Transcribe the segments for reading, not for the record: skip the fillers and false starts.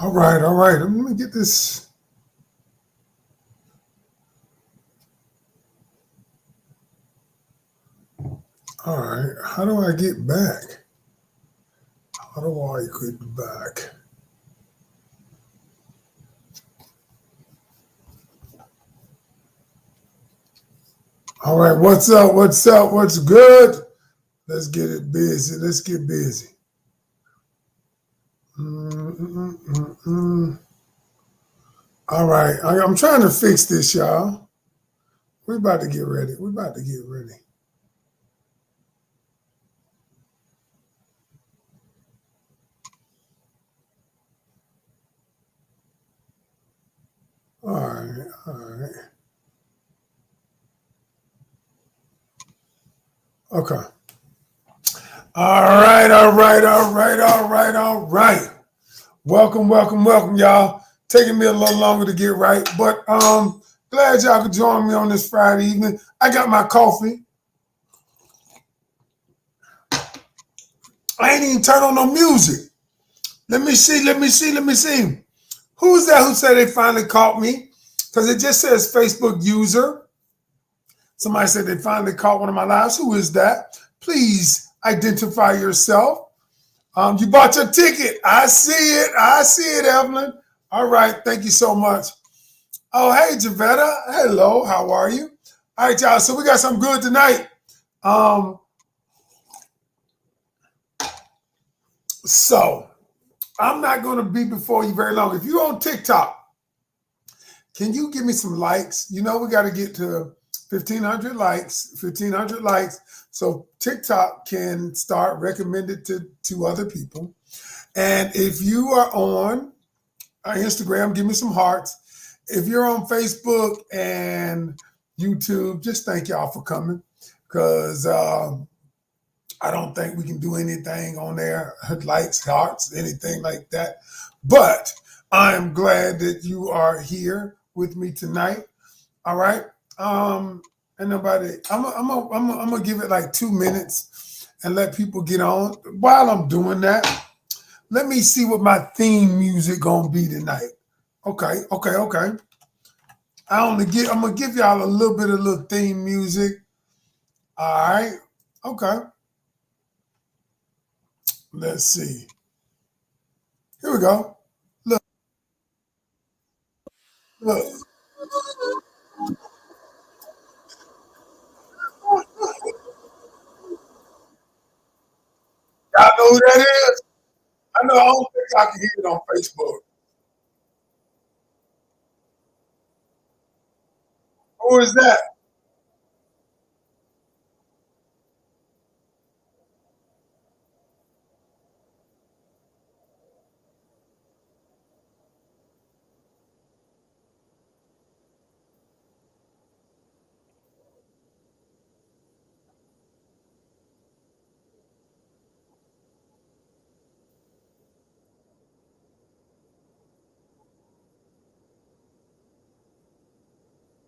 All right, all right. Let me get this. All right. How do I get back? How do I get back? All right. What's up? What's up? What's good? Let's get it busy. Let's get busy. Mm-mm-mm-mm. All right. I'm trying to fix this, y'all. We're about to get ready. We're about to get ready. All right. All right. Okay. All right. All right. All right. All right. All right. Welcome, welcome, welcome, y'all. Taking me a little longer to get right, but glad y'all could join me on this Friday evening. I got my coffee. I ain't even turn on no music. Let me see, let me see, let me see. Who's that who said they finally caught me? Because it just says Facebook user. Somebody said they finally caught one of my lives. Who is that? Please identify yourself. You bought your ticket. I see it. I see it, Evelyn. All right. Thank you so much. Oh, hey, Javetta. Hello. How are you? All right, y'all. So we got something good tonight. Um, so I'm not going to be before you very long. If you're on TikTok, can you give me some likes? You know, we got to get to 1,500 likes, 1,500 likes. So TikTok can start recommended to other people. And if you are on Instagram, give me some hearts. If you're on Facebook and YouTube, just thank y'all for coming because I don't think we can do anything on there, likes, hearts, anything like that. But I'm glad that you are here with me tonight. All right. And nobody, I'm gonna give it like 2 minutes and let people get on. While I'm doing that, let me see what my theme music gonna be tonight. Okay, okay, okay. I'm gonna give y'all a little bit of little theme music. All right. Okay. Let's see. Here we go. Look, look. Y'all know who that is? I know I don't think I can hear it on Facebook. Who is that?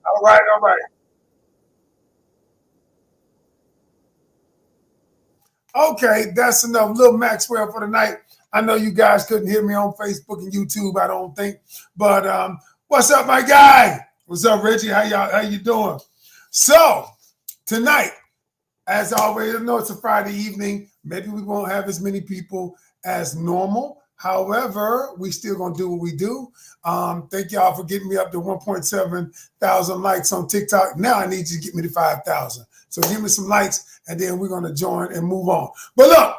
All right, all right. Okay, that's enough. Little Maxwell for the night. I know you guys couldn't hear me on Facebook and YouTube, I don't think. But what's up, my guy? What's up, Reggie? How you doing? So tonight, as always, I know it's a Friday evening. Maybe we won't have as many people as normal. However, we still gonna do what we do. Thank y'all for getting me up to 1.7 thousand likes on TikTok. Now I need you to get me to 5,000. So give me some likes, and then we're gonna join and move on. But look,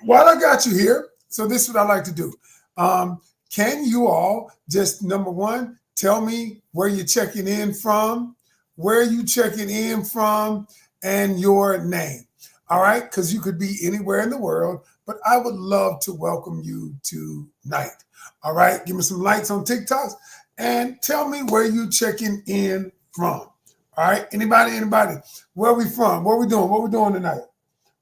while I got you here, so this is what I like to do. Can you all just number one tell me where you're checking in from, where you checking in from, and your name? All right, because you could be anywhere in the world, but I would love to welcome you tonight. All right, give me some likes on TikToks and tell me where you checking in from. All right, anybody? Where we from? What we doing? What we doing tonight?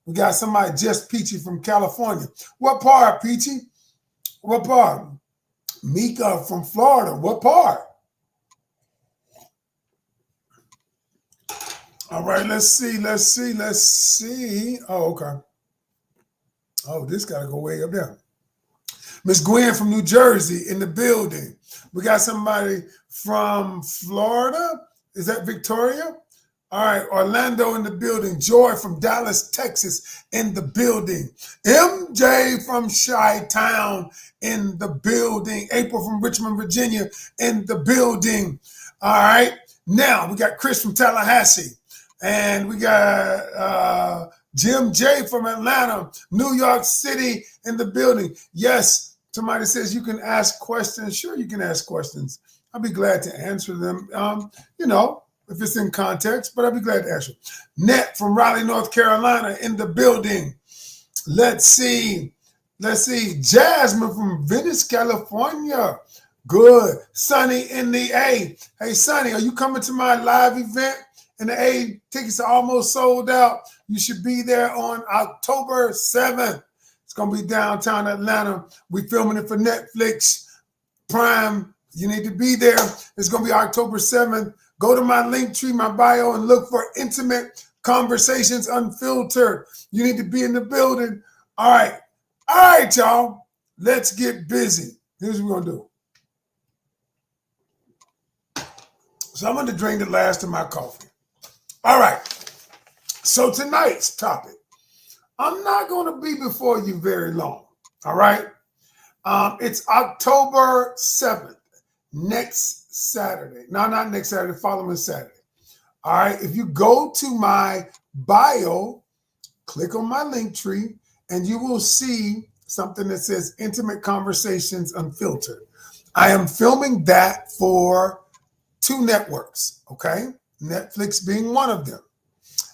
We got somebody just Peachy from California. What part, Peachy? What part? Mika from Florida. What part? All right, let's see, let's see, let's see. Oh, okay. Oh, this got to go way up there. Miss Gwen from New Jersey in the building. We got somebody from Florida. Is that Victoria? All right, Orlando in the building. Joy from Dallas, Texas in the building. MJ from Chi-Town in the building. April from Richmond, Virginia in the building. All right, now we got Chris from Tallahassee. And we got Jim J from Atlanta, New York City in the building. Yes, somebody says you can ask questions. Sure, you can ask questions. I'll be glad to answer them, if it's in context, but I'll be glad to answer. Net from Raleigh, North Carolina in the building. Let's see. Jasmine from Venice, California. Good. Sunny in the A. Hey, Sunny, are you coming to my live event? And the A tickets are almost sold out. You should be there on October 7th. It's going to be downtown Atlanta. We're filming it for Netflix Prime. You need to be there. It's going to be October 7th. Go to my link tree, my bio, and look for Intimate Conversations Unfiltered. You need to be in the building. All right, y'all. Let's get busy. Here's what we're going to do. So I'm going to drain the last of my coffee. All right, so tonight's topic, I'm not going to be before you very long, all right? It's October 7th, next Saturday. No, not next Saturday, following Saturday. All right, if you go to my bio, click on my link tree, and you will see something that says Intimate Conversations Unfiltered. I am filming that for 2 networks, okay? Netflix being one of them.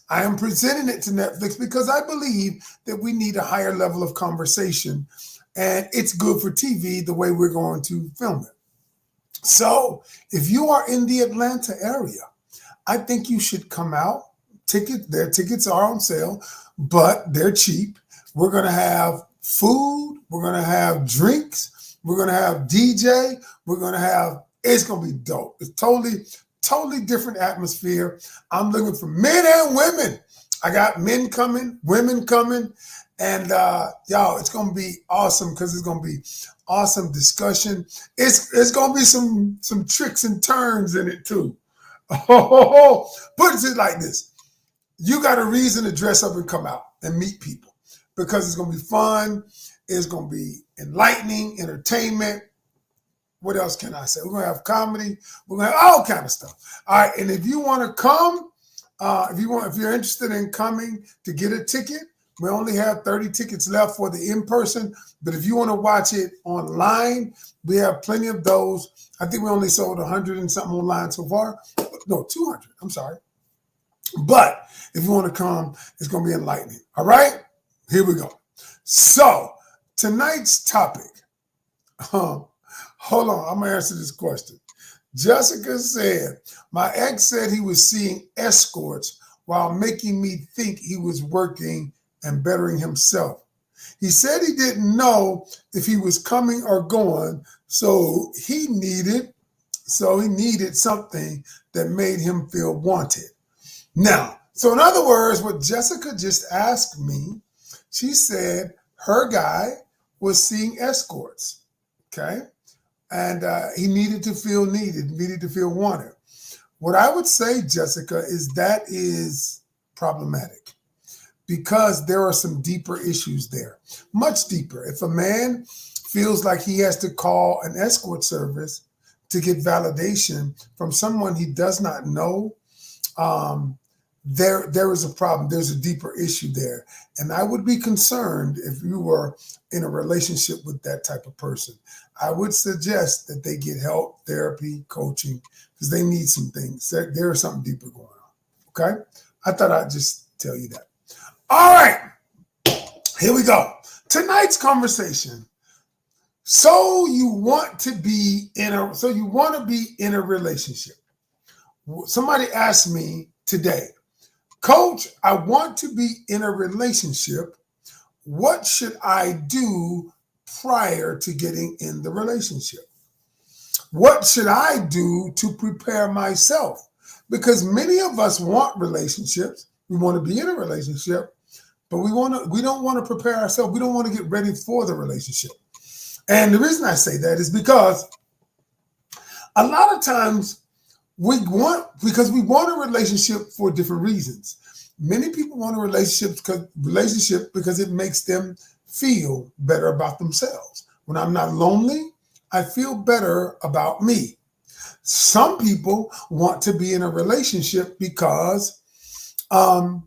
I am presenting it to Netflix because I believe that we need a higher level of conversation, and it's good for TV the way we're going to film it. So if you are in the Atlanta area, I think you should come out. Their tickets are on sale, but they're cheap. We're going to have food. We're going to have drinks. We're going to have DJ. It's going to be dope. It's totally different atmosphere. I'm looking for men and women. I got men coming, women coming, and y'all, it's gonna be awesome because it's gonna be awesome discussion. It's gonna be some tricks and turns in it too. Put it like this: you got a reason to dress up and come out and meet people because it's gonna be fun. It's gonna be enlightening, entertainment. What else can I say? We're going to have comedy. We're going to have all kind of stuff. All right. And if you want to come, if you're interested in coming to get a ticket, we only have 30 tickets left for the in-person. But if you want to watch it online, we have plenty of those. I think we only sold 100 and something online so far. No, 200. I'm sorry. But if you want to come, it's going to be enlightening. All right. Here we go. So tonight's topic, hold on, I'm going to answer this question. Jessica said, my ex said he was seeing escorts while making me think he was working and bettering himself. He said he didn't know if he was coming or going, so he needed something that made him feel wanted. Now, so in other words, what Jessica just asked me, she said her guy was seeing escorts, okay? And he needed to feel needed to feel wanted. What I would say, Jessica, is that is problematic because there are some deeper issues there, much deeper. If a man feels like he has to call an escort service to get validation from someone he does not know, there is a problem. There's a deeper issue there. And I would be concerned if you were in a relationship with that type of person. I would suggest that they get help, therapy, coaching, because they need some things. There is something deeper going on. Okay? I thought I'd just tell you that. All right. Here we go. Tonight's conversation. So you want to be in a relationship. Somebody asked me today, Coach, I want to be in a relationship. What should I do prior to getting in the relationship? What should I do to prepare myself? Because many of us want relationships. We want to be in a relationship, but we don't want to prepare ourselves. We don't want to get ready for the relationship. And the reason I say that is because a lot of times because we want a relationship for different reasons. Many people want a relationship because it makes them feel better about themselves. When I'm not lonely, I feel better about me. Some people want to be in a relationship because the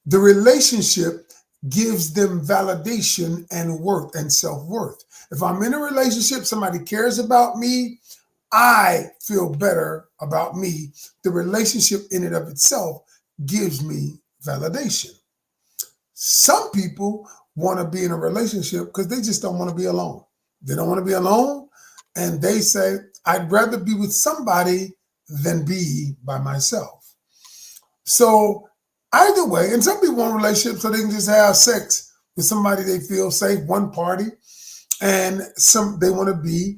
relationship gives them validation and worth and self-worth. If I'm in a relationship, somebody cares about me, I feel better about me. The relationship in and of itself gives me validation. Some people want to be in a relationship because they just don't want to be alone. They don't want to be alone. And they say, I'd rather be with somebody than be by myself. So either way, and some people want relationships so they can just have sex with somebody they feel safe, one party, and they want to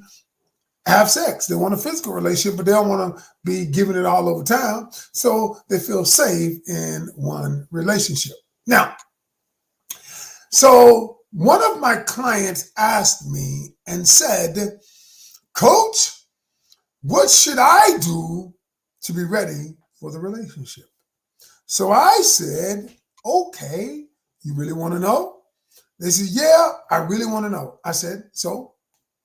have sex. They want a physical relationship, but they don't want to be giving it all over town. So they feel safe in one relationship. Now, so one of my clients asked me and said, Coach, what should I do to be ready for the relationship? So I said, okay, you really want to know? They said, yeah, I really want to know. I said, so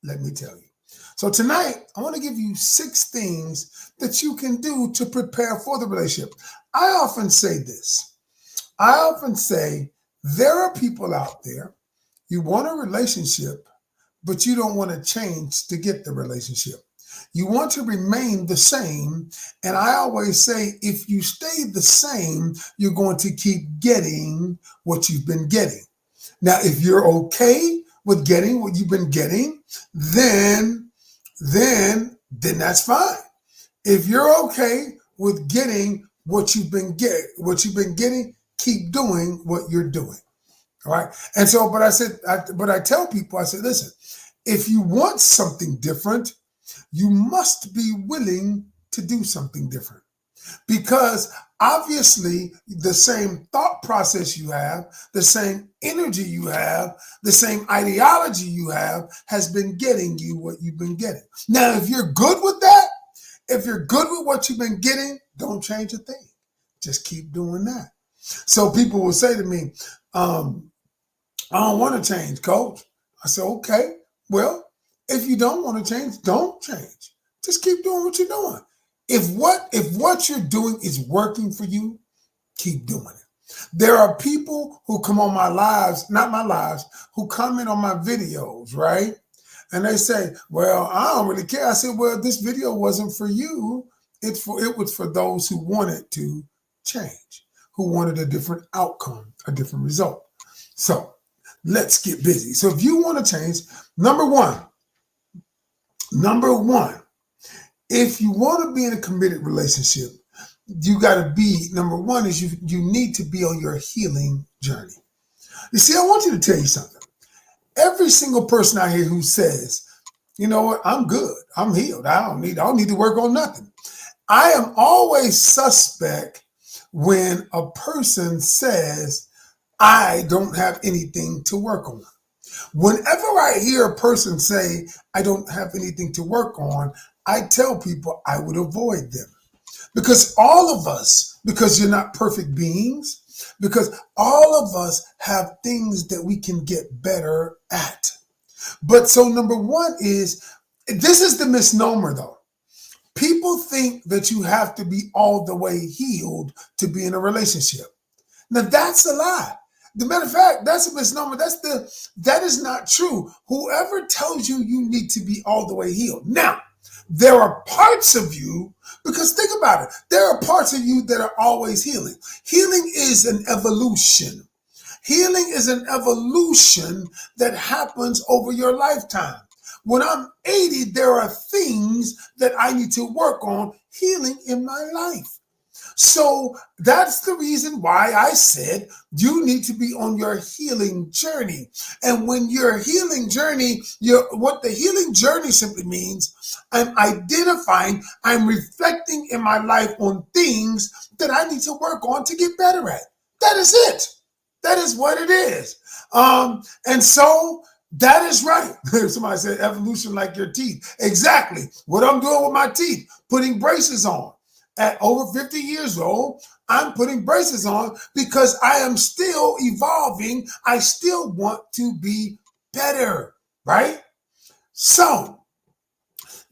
let me tell you. So tonight, I want to give you 6 things that you can do to prepare for the relationship. I often say this. I often say, there are people out there, you want a relationship, but you don't want to change to get the relationship. You want to remain the same. And I always say, if you stay the same, you're going to keep getting what you've been getting. Now, if you're okay with getting what you've been getting, then that's fine. If you're okay with getting what you've been getting, keep doing what you're doing. All right. And so, but I tell people, I said, listen, if you want something different, you must be willing to do something different. Because obviously the same thought process you have, the same energy you have, the same ideology you have has been getting you what you've been getting. Now, if you're good with that, if you're good with what you've been getting, don't change a thing. Just keep doing that. So people will say to me, I don't want to change, Coach. I said, okay, well, if you don't want to change, don't change. Just keep doing what you're doing. If what you're doing is working for you, keep doing it. There are people who come on my lives, not my lives, who comment on my videos, right? And they say, well, I don't really care. I said, well, this video wasn't for you. It was for those who wanted to change, who wanted a different outcome, a different result. So let's get busy. So if you want to change, number one, if you want to be in a committed relationship, you got to be, number one is you need to be on your healing journey. You see, I want you to tell you something. Every single person out here who says, you know what, I'm good, I'm healed, I don't need to work on nothing. I am always suspect when a person says, I don't have anything to work on. Whenever I hear a person say, I don't have anything to work on, I tell people I would avoid them. Because all of us, because you're not perfect beings, because all of us have things that we can get better at. But so number one is, this is the misnomer though. People think that you have to be all the way healed to be in a relationship. Now that's a lie. The matter of fact, that's a misnomer. That is not true. Whoever tells you you need to be all the way healed. Now, there are parts of you, because think about it, there are parts of you that are always healing. Healing is an evolution. Healing is an evolution that happens over your lifetime. When I'm 80, there are things that I need to work on healing in my life. So that's the reason why I said you need to be on your healing journey. And when your healing journey, what the healing journey simply means, I'm identifying, I'm reflecting in my life on things that I need to work on to get better at. That is it. That is what it is. And so That is right. Somebody said evolution like your teeth. Exactly. What I'm doing with my teeth, putting braces on. At over 50 years old, I'm putting braces on because I am still evolving. I still want to be better, right? So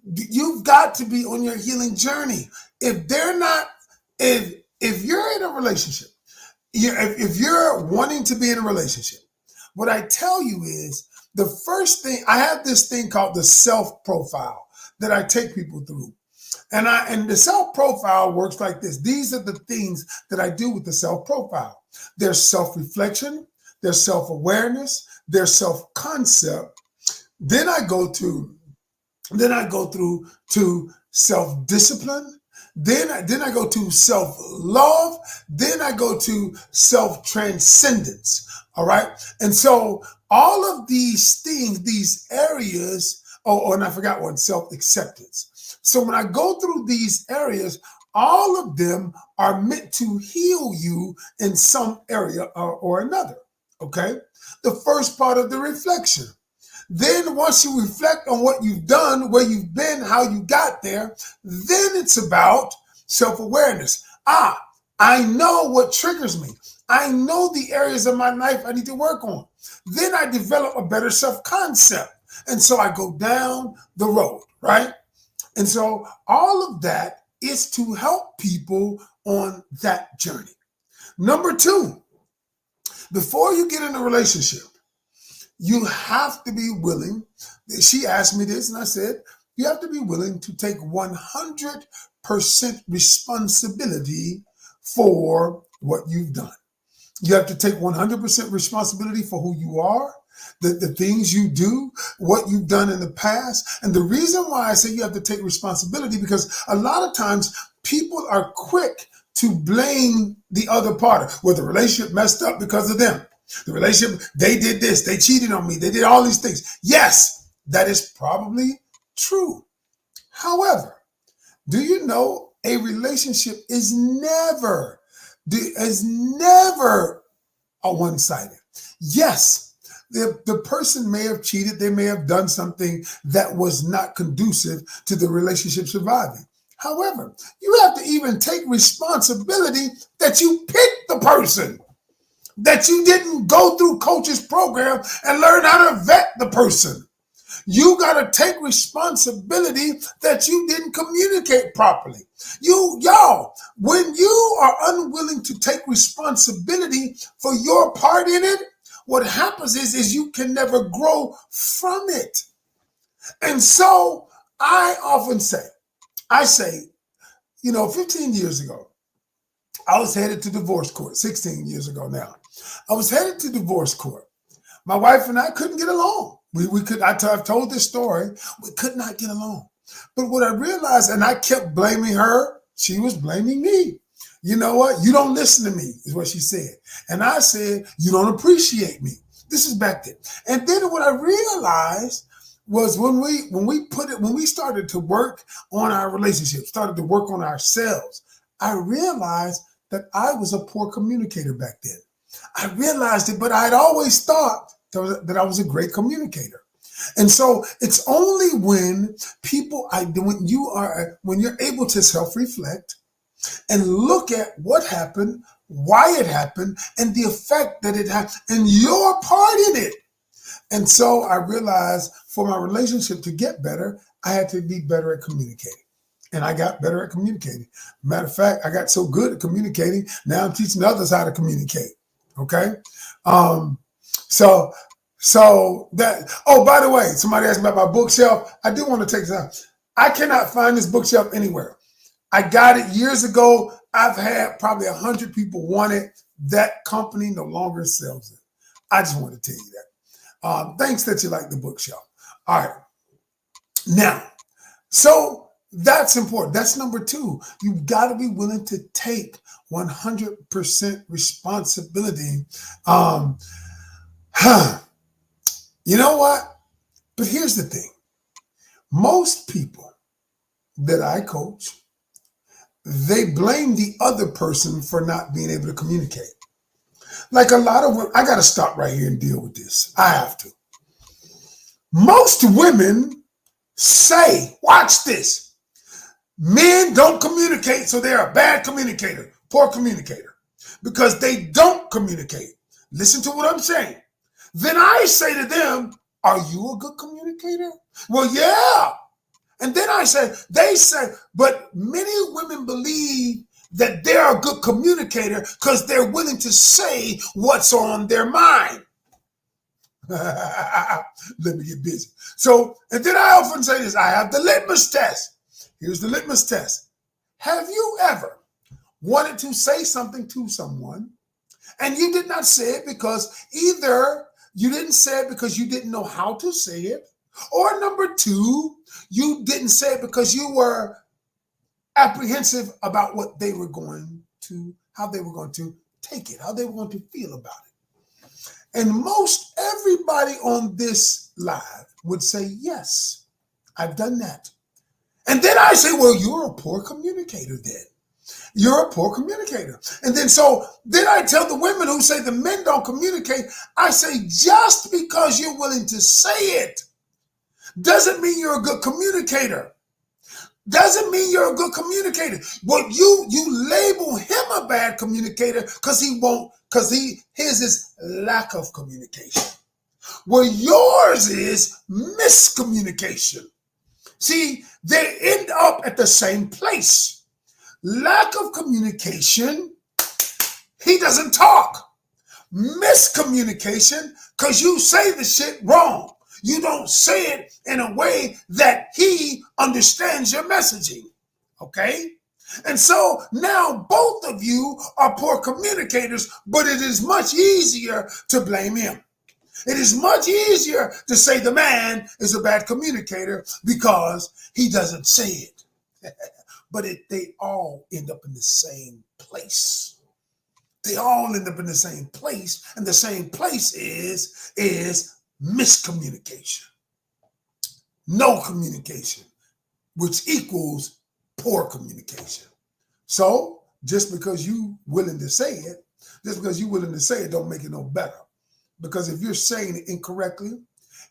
you've got to be on your healing journey. If they're not, if you're in a relationship, if you're wanting to be in a relationship, what I tell you is the first thing, I have this thing called the self profile that I take people through. And the self profile works like this. These are the things that I do with the self profile. There's self reflection, there's self awareness, there's self concept. Then I go through to self discipline. Then I go to self love. Then I go to self transcendence. All right. And so all of these things, these areas, and I forgot one, self acceptance. So when I go through these areas, all of them are meant to heal you in some area or another. Okay. The first part of the reflection. Then once you reflect on what you've done, where you've been, how you got there, then it's about self-awareness. I know what triggers me. I know the areas of my life I need to work on. Then I develop a better self-concept. And so I go down the road, right? And so all of that is to help people on that journey. Number two, before you get in a relationship, you have to be willing. She asked me this, and I said, you have to be willing to take 100% responsibility for what you've done. You have to take 100% responsibility for who you are, the things you do, what you've done in the past. And the reason why I say you have to take responsibility, because a lot of times people are quick to blame the other party. Well, the relationship messed up because of them. The relationship, they did this, they cheated on me, they did all these things. Yes, that is probably true. However, do you know a relationship is never a one-sided? Yes, the person may have cheated, they may have done something that was not conducive to the relationship surviving. However, you have to even take responsibility that you picked the person, that you didn't go through coach's program and learn how to vet the person. You got to take responsibility that you didn't communicate properly. Y'all, when you are unwilling to take responsibility for your part in it, what happens is you can never grow from it. And so I often say, 15 years ago, I was headed to divorce court, 16 years ago now. I was headed to divorce court. My wife and I couldn't get along. I've told this story. We could not get along. But what I realized, and I kept blaming her, she was blaming me. You know what? You don't listen to me, is what she said. And I said, you don't appreciate me. This is back then. And then what I realized was when we started to work on our relationship, started to work on ourselves, I realized that I was a poor communicator back then. I realized it, but I'd always thought that I was a great communicator. And so it's only when you're able to self-reflect and look at what happened, why it happened, and the effect that it had, and your part in it. And so I realized for my relationship to get better, I had to be better at communicating. And I got better at communicating. Matter of fact, I got so good at communicating, now I'm teaching others how to communicate. Okay? So that, by the way, somebody asked me about my bookshelf. I do want to take this out. I cannot find this bookshelf anywhere. I got it years ago. I've had probably 100 people want it. That company no longer sells it. I just want to tell you that. Thanks that you like the bookshelf. All right. Now, so that's important. That's number two. You've got to be willing to take 100% responsibility. You know what? But here's the thing. Most people that I coach, they blame the other person for not being able to communicate. Like a lot of women, I got to stop right here and deal with this. I have to. Most women say, watch this, men don't communicate, so they're a bad communicator, poor communicator, because they don't communicate. Listen to what I'm saying. Then I say to them, are you a good communicator? Well, yeah. And then they say, but many women believe that they're a good communicator because they're willing to say what's on their mind. Let me get busy. So, and then I often say this, I have the litmus test. Here's the litmus test. Have you ever wanted to say something to someone and you did not say it because either you didn't say it because you didn't know how to say it, or number two, you didn't say it because you were apprehensive about what they were going to, how they were going to take it, how they were going to feel about it? And most everybody on this live would say, yes, I've done that. And then I say, well, you're a poor communicator then. You're a poor communicator. And then I tell the women who say the men don't communicate, I say, just because you're willing to say it doesn't mean you're a good communicator. Doesn't mean you're a good communicator. Well, you label him a bad communicator because his is lack of communication. Well, yours is miscommunication. See, they end up at the same place. Lack of communication, he doesn't talk. Miscommunication, because you say the shit wrong. You don't say it in a way that he understands your messaging. Okay? And so now both of you are poor communicators, but it is much easier to blame him. It is much easier to say the man is a bad communicator because he doesn't say it. But they all end up in the same place. They all end up in the same place, and the same place is miscommunication. No communication, which equals poor communication. So just because you're willing to say it, don't make it no better. Because if you're saying it incorrectly,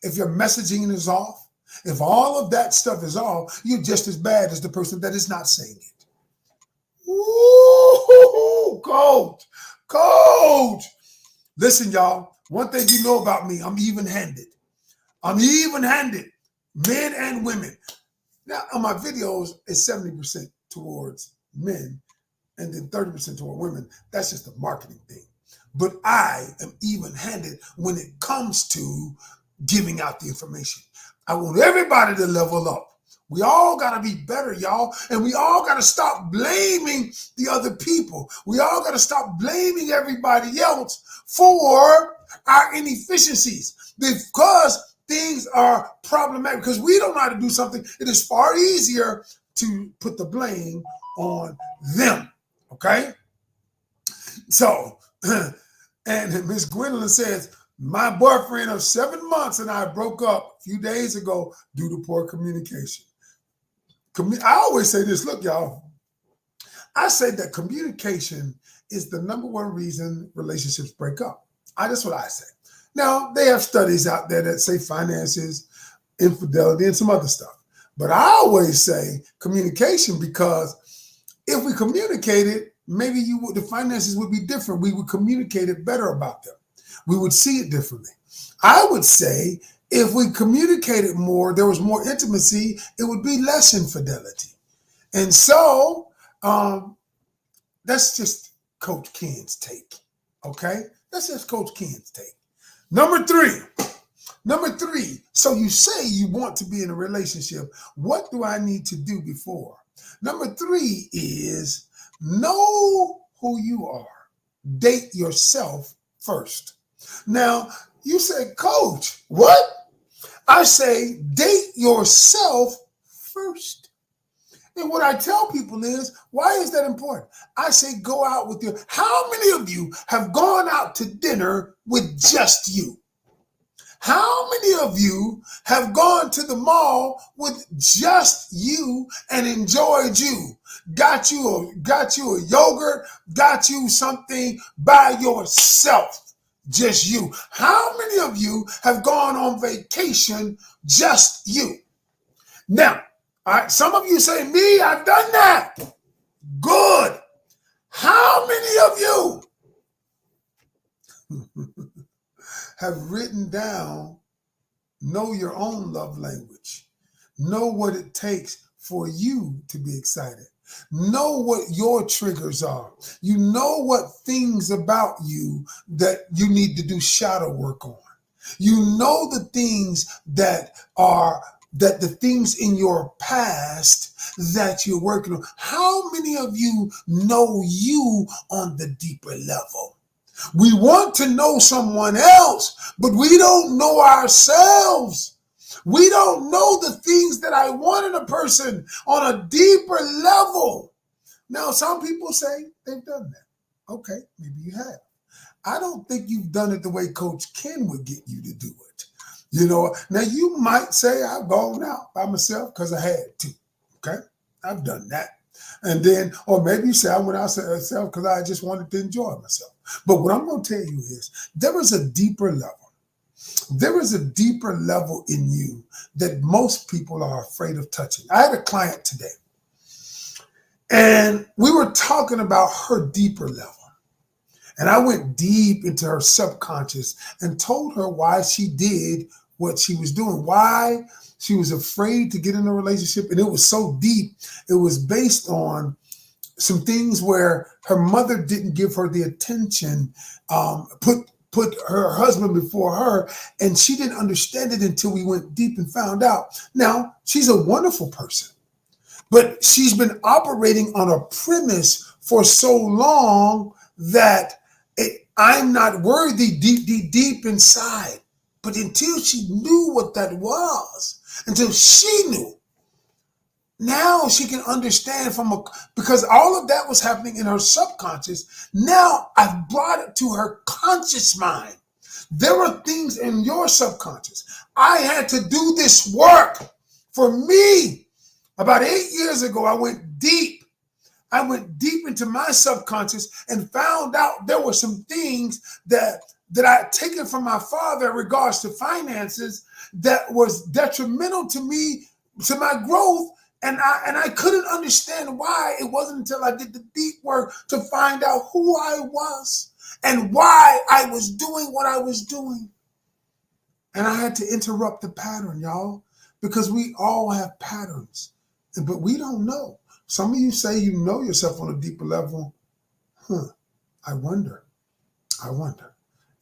if your messaging is off, if all of that stuff is off, you're just as bad as the person that is not saying it. Ooh, coach. Listen, y'all, one thing you know about me, I'm even-handed. Men and women. Now, on my videos, it's 70% towards men and then 30% toward women. That's just a marketing thing. But I am even-handed when it comes to giving out the information. I want everybody to level up. We all got to be better, y'all. And we all got to stop blaming the other people. We all got to stop blaming everybody else for our inefficiencies because things are problematic. Because we don't know how to do something, it is far easier to put the blame on them. Okay? So, and Miss Gwendolyn says, my boyfriend of 7 months and I broke up a few days ago due to poor communication. I always say this, look, y'all, I say that communication is the number one reason relationships break up. That's what I say. Now, they have studies out there that say finances, infidelity, and some other stuff. But I always say communication because if we communicated, maybe the finances would be different. We would communicate it better about them. We would see it differently. I would say if we communicated more, there was more intimacy, it would be less infidelity. And so that's just Coach Ken's take, okay? That's just Coach Ken's take. Number three, so you say you want to be in a relationship. What do I need to do before? Number three is know who you are. Date yourself first. Now, you say, Coach, what? I say, date yourself first. And what I tell people is, why is that important? I say, go out with your, how many of you have gone out to dinner with just you? How many of you have gone to the mall with just you and enjoyed you? Got you a yogurt, got you something by yourself. Just you. How many of you have gone on vacation just you? Now, all right, some of you say, me, I've done that. Good. How many of you have written down, know your own love language? Know what it takes for you to be excited. Know what your triggers are. You know what things about you that you need to do shadow work on. You know the things that the things in your past that you're working on. How many of you know you on the deeper level? We want to know someone else, but we don't know ourselves. We don't know the things that I want in a person on a deeper level. Now, some people say they've done that. Okay, maybe you have. I don't think you've done it the way Coach Ken would get you to do it. Now you might say I've gone out by myself because I had to. Okay, I've done that. And then, or maybe you say I went out by myself because I just wanted to enjoy myself. But what I'm going to tell you is there is a deeper level. There is a deeper level in you that most people are afraid of touching. I had a client today, and we were talking about her deeper level. And I went deep into her subconscious and told her why she did what she was doing, why she was afraid to get in a relationship. And it was so deep. It was based on some things where her mother didn't give her the attention, put her husband before her, and she didn't understand it until we went deep and found out. Now, she's a wonderful person, but she's been operating on a premise for so long that I'm not worthy deep inside. But until she knew what that was, until she knew, now she can understand because all of that was happening in her subconscious. Now I've brought it to her conscious mind. There are things in your subconscious. I had to do this work for me. About 8 years ago, I went deep. I went deep into my subconscious and found out there were some things that I had taken from my father in regards to finances that was detrimental to me, to my growth. And I couldn't understand why. It wasn't until I did the deep work to find out who I was and why I was doing what I was doing. And I had to interrupt the pattern, y'all, because we all have patterns, but we don't know. Some of you say you know yourself on a deeper level. I wonder.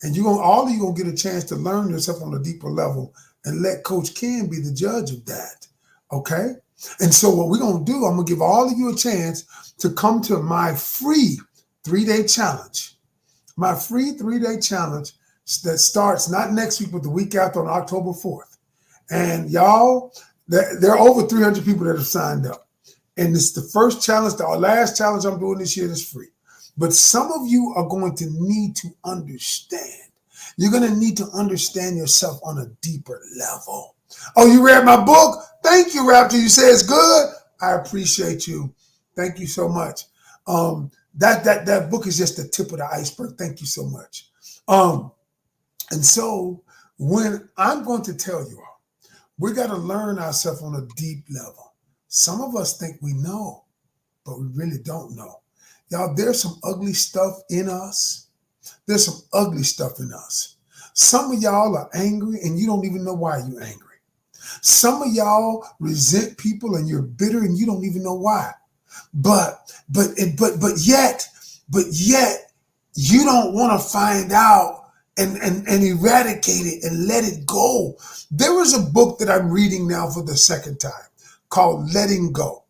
And all of you gonna get a chance to learn yourself on a deeper level and let Coach Ken be the judge of that. Okay? And so what we're gonna do, I'm gonna give all of you a chance to come to my free 3-day challenge. My free 3-day challenge that starts not next week, but the week after on October 4th. And y'all, there are over 300 people that have signed up. And it's the first challenge, the last challenge I'm doing this year is free. But some of you are going to need to understand. You're going to need to understand yourself on a deeper level. Oh, you read my book? Thank you, Raptor. You say it's good? I appreciate you. Thank you so much. That book is just the tip of the iceberg. Thank you so much. And so when I'm going to tell you all, we got to learn ourselves on a deep level. Some of us think we know, but we really don't know. Y'all, there's some ugly stuff in us. There's some ugly stuff in us. Some of y'all are angry and you don't even know why you're angry. Some of y'all resent people and you're bitter and you don't even know why. But yet you don't want to find out and eradicate it and let it go. There is a book that I'm reading now for the second time called Letting Go.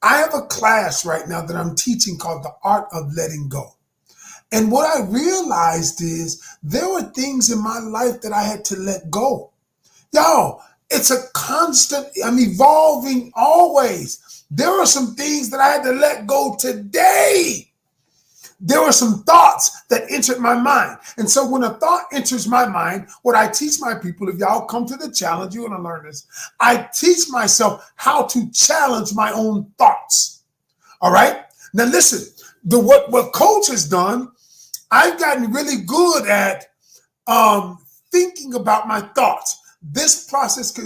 I have a class right now that I'm teaching called The Art of Letting Go. And what I realized is there were things in my life that I had to let go. Y'all, it's a constant, I'm evolving always. There are some things that I had to let go today. There were some thoughts that entered my mind. And so when a thought enters my mind, what I teach my people, if y'all come to the challenge, you're going to learn this. I teach myself how to challenge my own thoughts. All right? Now listen, what Coach has done, I've gotten really good at thinking about my thoughts. This process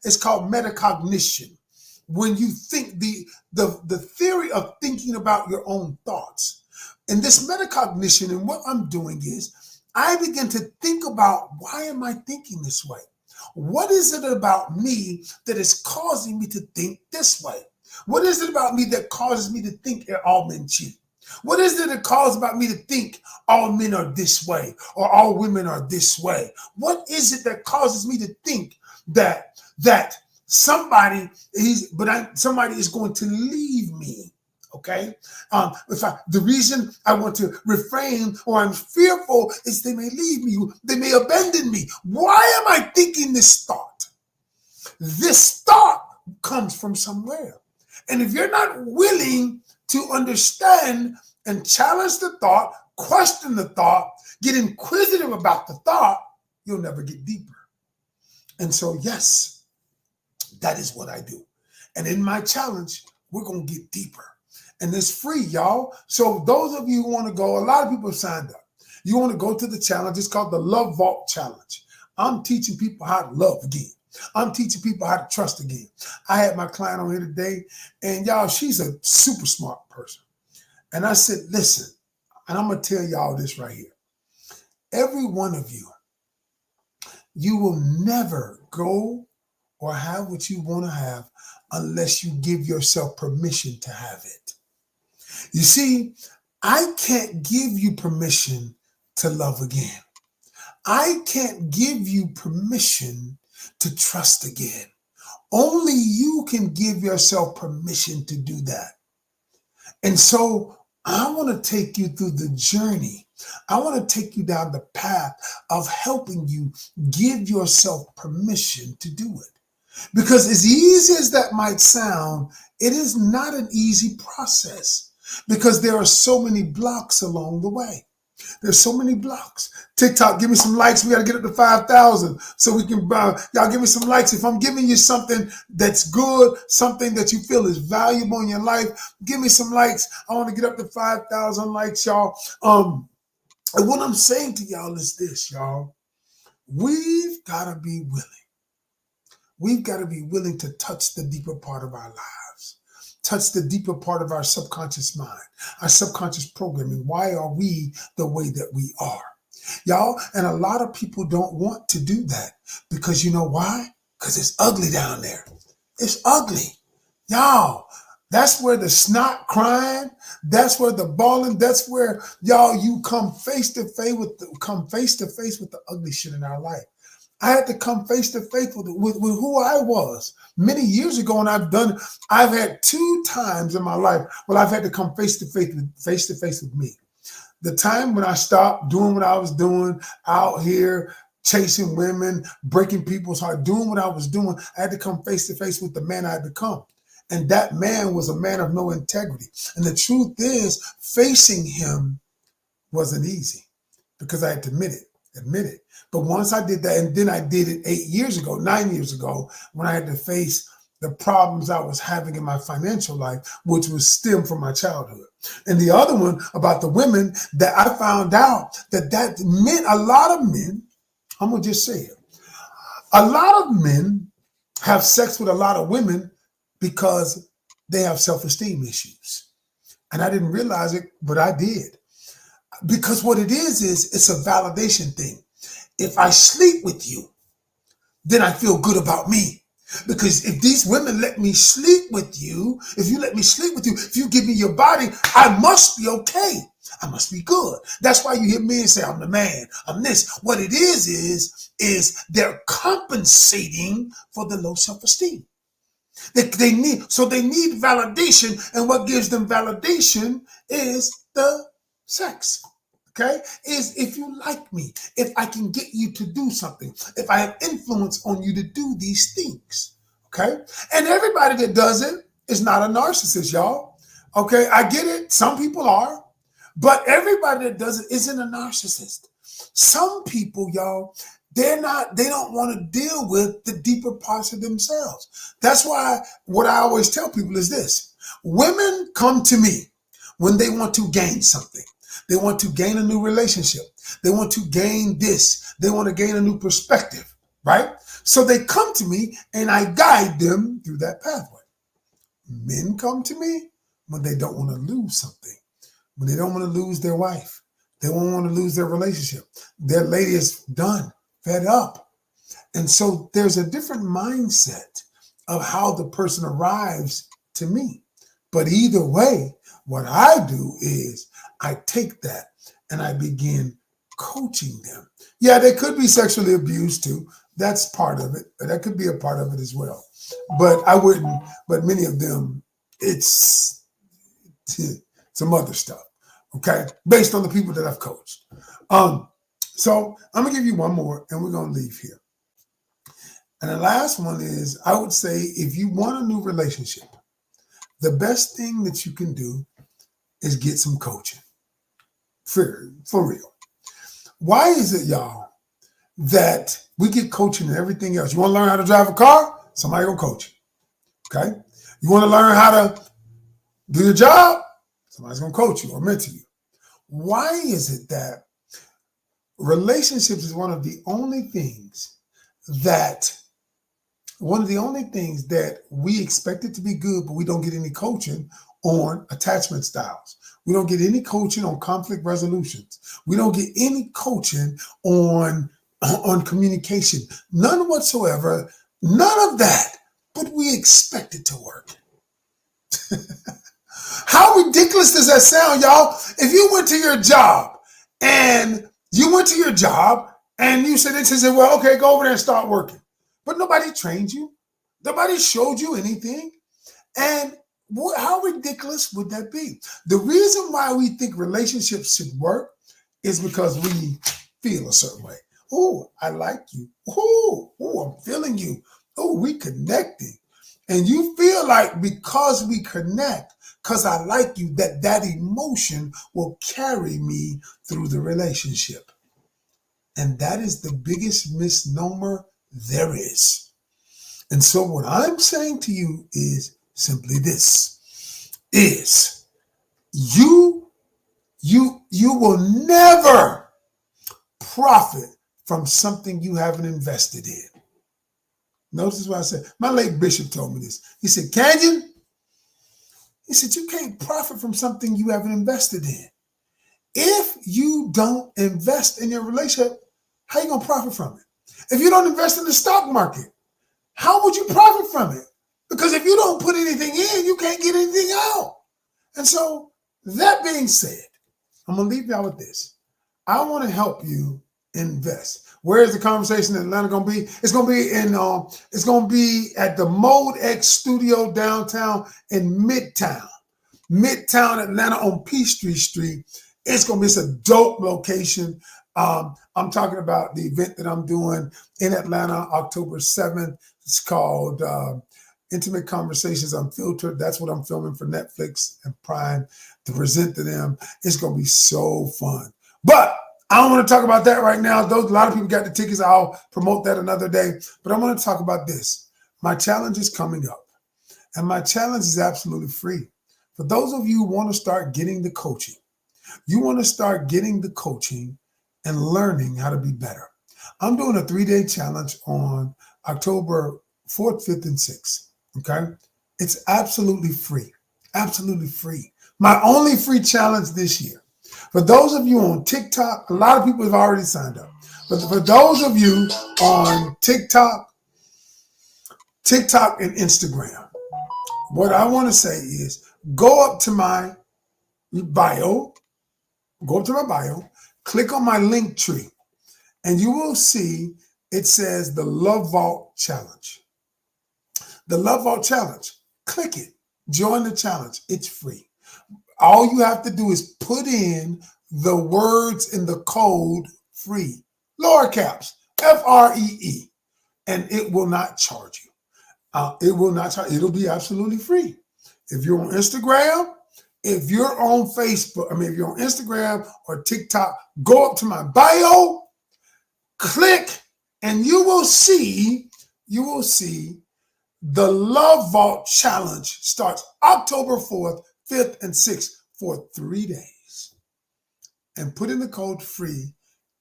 is called metacognition. When you think the theory of thinking about your own thoughts. And this metacognition, and what I'm doing is I begin to think about, why am I thinking this way? What is it about me that is causing me to think this way? What is it about me that causes me to think all men cheat? What is it that causes about me to think all men are this way or all women are this way? What is it that causes me to think that somebody is going to leave me? Okay, the reason I want to refrain or I'm fearful is they may leave me, they may abandon me. Why am I thinking this thought? This thought comes from somewhere. And if you're not willing to understand and challenge the thought, question the thought, get inquisitive about the thought, you'll never get deeper. And so, yes, that is what I do. And in my challenge, we're going to get deeper. And it's free, y'all. So those of you who want to go, a lot of people have signed up. You want to go to the challenge. It's called the Love Vault Challenge. I'm teaching people how to love again. I'm teaching people how to trust again. I had my client on here today, and y'all, she's a super smart person. And I said, listen, and I'm going to tell y'all this right here. Every one of you, you will never go or have what you want to have unless you give yourself permission to have it. You see, I can't give you permission to love again. I can't give you permission to trust again. Only you can give yourself permission to do that. And so I want to take you through the journey. I want to take you down the path of helping you give yourself permission to do it. Because as easy as that might sound, it is not an easy process because there are so many blocks along the way. There's so many blocks. TikTok, give me some likes. We got to get up to 5,000 so we can, y'all give me some likes. If I'm giving you something that's good, something that you feel is valuable in your life, give me some likes. I want to get up to 5,000 likes, y'all. And what I'm saying to y'all is this, y'all. We've got to be willing. We've got to be willing to touch the deeper part of our lives, touch the deeper part of our subconscious mind, our subconscious programming. Why are we the way that we are? Y'all, and a lot of people don't want to do that because you know why? Because it's ugly down there. It's ugly. Y'all, that's where the snot crying, that's where the bawling, that's where, y'all, you come face to face with the ugly shit in our life. I had to come face to face with who I was many years ago, and I've had 2 times in my life where I've had to come face to face with me. The time when I stopped doing what I was doing out here, chasing women, breaking people's heart, doing what I was doing, I had to come face to face with the man I had become. And that man was a man of no integrity. And the truth is, facing him wasn't easy because I had to admit it. But once I did that, and then I did it 9 years ago, when I had to face the problems I was having in my financial life, which was stem from my childhood. And the other one about the women, that I found out that meant a lot of men, I'm going to just say it, a lot of men have sex with a lot of women because they have self-esteem issues. And I didn't realize it, but I did. Because what it is it's a validation thing. If I sleep with you, then I feel good about me. Because if these women let me sleep with you, if you give me your body, I must be okay. I must be good. That's why you hear men say, I'm the man, I'm this. What it is they're compensating for the low self-esteem. They need validation, and what gives them validation is the sex. Okay, is if you like me, if I can get you to do something, if I have influence on you to do these things. Okay, and everybody that does it is not a narcissist, y'all. Okay, I get it. Some people are, but everybody that does it isn't a narcissist. Some people, y'all, they don't want to deal with the deeper parts of themselves. That's why what I always tell people is this: women come to me when they want to gain something. They want to gain a new relationship. They want to gain this. They want to gain a new perspective, right? So they come to me and I guide them through that pathway. Men come to me when they don't want to lose something, when they don't want to lose their wife. They don't want to lose their relationship. Their lady is done, fed up. And so there's a different mindset of how the person arrives to me. But either way, what I do is I take that and I begin coaching them. Yeah, they could be sexually abused too. That's part of it. That could be a part of it as well. But I wouldn't, but many of them, it's some other stuff, okay? Based on the people that I've coached. So I'm gonna give you one more and we're gonna leave here. And the last one is, I would say, if you want a new relationship, the best thing that you can do is get some coaching. For real. Why is it, y'all, that we get coaching and everything else? You want to learn how to drive a car? Somebody will coach you. Okay? You want to learn how to do your job? Somebody's going to coach you or mentor you. Why is it that relationships is one of the only things that we expect it to be good, but we don't get any coaching on attachment styles. We don't get any coaching on conflict resolutions. We don't get any coaching on communication. None whatsoever. None of that. But we expect it to work. How ridiculous does that sound, y'all? If you went to your job and you said, well, okay, go over there and start working. But nobody trained you. Nobody showed you anything. And how ridiculous would that be? The reason why we think relationships should work is because we feel a certain way. Oh, I like you. Oh, I'm feeling you. Oh, we connecting. And you feel like because we connect, because I like you, that emotion will carry me through the relationship. And that is the biggest misnomer there is. And so what I'm saying to you is simply this, is you will never profit from something you haven't invested in. Notice what I said. My late bishop told me this. He said, Canion, he said, you can't profit from something you haven't invested in. If you don't invest in your relationship, how are you going to profit from it? If you don't invest in the stock market, how would you profit from it? Because if you don't put anything in, you can't get anything out. And so that being said, I'm going to leave y'all with this. I want to help you invest. Where is the conversation in Atlanta going to be? It's going to be at the Mode X Studio downtown in Midtown Atlanta on Peachtree Street. It's a dope location. I'm talking about the event that I'm doing in Atlanta, October 7th. It's called Intimate Conversations Unfiltered. That's what I'm filming for Netflix and Prime to present to them. It's going to be so fun. But I don't want to talk about that right now. A lot of people got the tickets. I'll promote that another day. But I want to talk about this. My challenge is coming up. And my challenge is absolutely free. For those of you who want to start getting the coaching, and learning how to be better. I'm doing a 3-day challenge on October 4th, 5th, and 6th. Okay? It's absolutely free. Absolutely free. My only free challenge this year. For those of you on TikTok, a lot of people have already signed up. But for those of you on TikTok and Instagram, what I want to say is go up to my bio, click on my link tree, and you will see it says the Love Vault Challenge. The Love Vault Challenge. Click it. Join the challenge. It's free. All you have to do is put in the words in the code free. Lower caps. FREE. And it will not charge you. It'll be absolutely free. If you're on Instagram, if you're on Facebook, if you're on Instagram or TikTok, go up to my bio, click, and you will see the Love Vault Challenge starts October 4th, 5th, and 6th for 3 days. and put in the code free,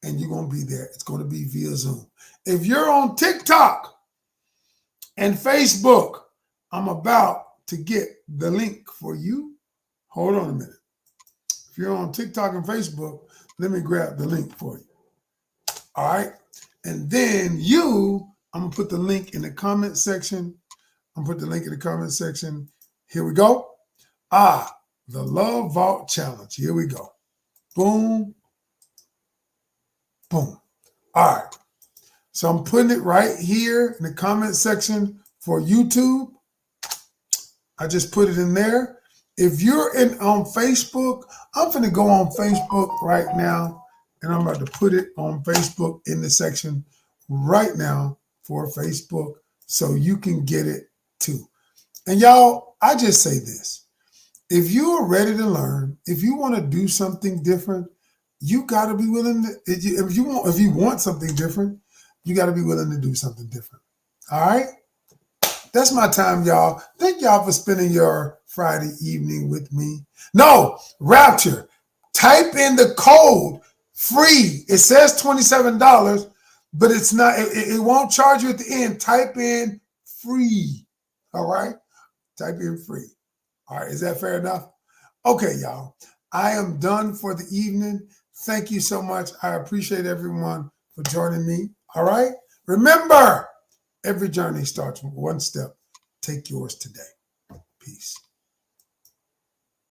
and you're going to be there. It's going to be via Zoom. If you're on TikTok and Facebook, I'm about to get the link for you. Hold on a minute. If you're on TikTok and Facebook, let me grab the link for you. All right. And then I'm going to put the link in the comment section. Here we go. The Love Vault Challenge. Here we go. Boom. Boom. All right. So I'm putting it right here in the comment section for YouTube. I just put it in there. If you're on Facebook, I'm going to go on Facebook right now, and I'm about to put it on Facebook in the section right now for Facebook so you can get it too. And y'all, I just say this. If you are ready to learn, if you want to do something different, you got to be willing to, if you want something different, you got to be willing to do something different. All right? That's my time, y'all. Thank y'all for spending your Friday evening with me. No, Rapture. Type in the code free. It says $27, but it's not, it won't charge you at the end. Type in free. All right? Type in free. All right, is that fair enough? Okay, y'all. I am done for the evening. Thank you so much. I appreciate everyone for joining me. All right? Remember, every journey starts with one step. Take yours today. Peace.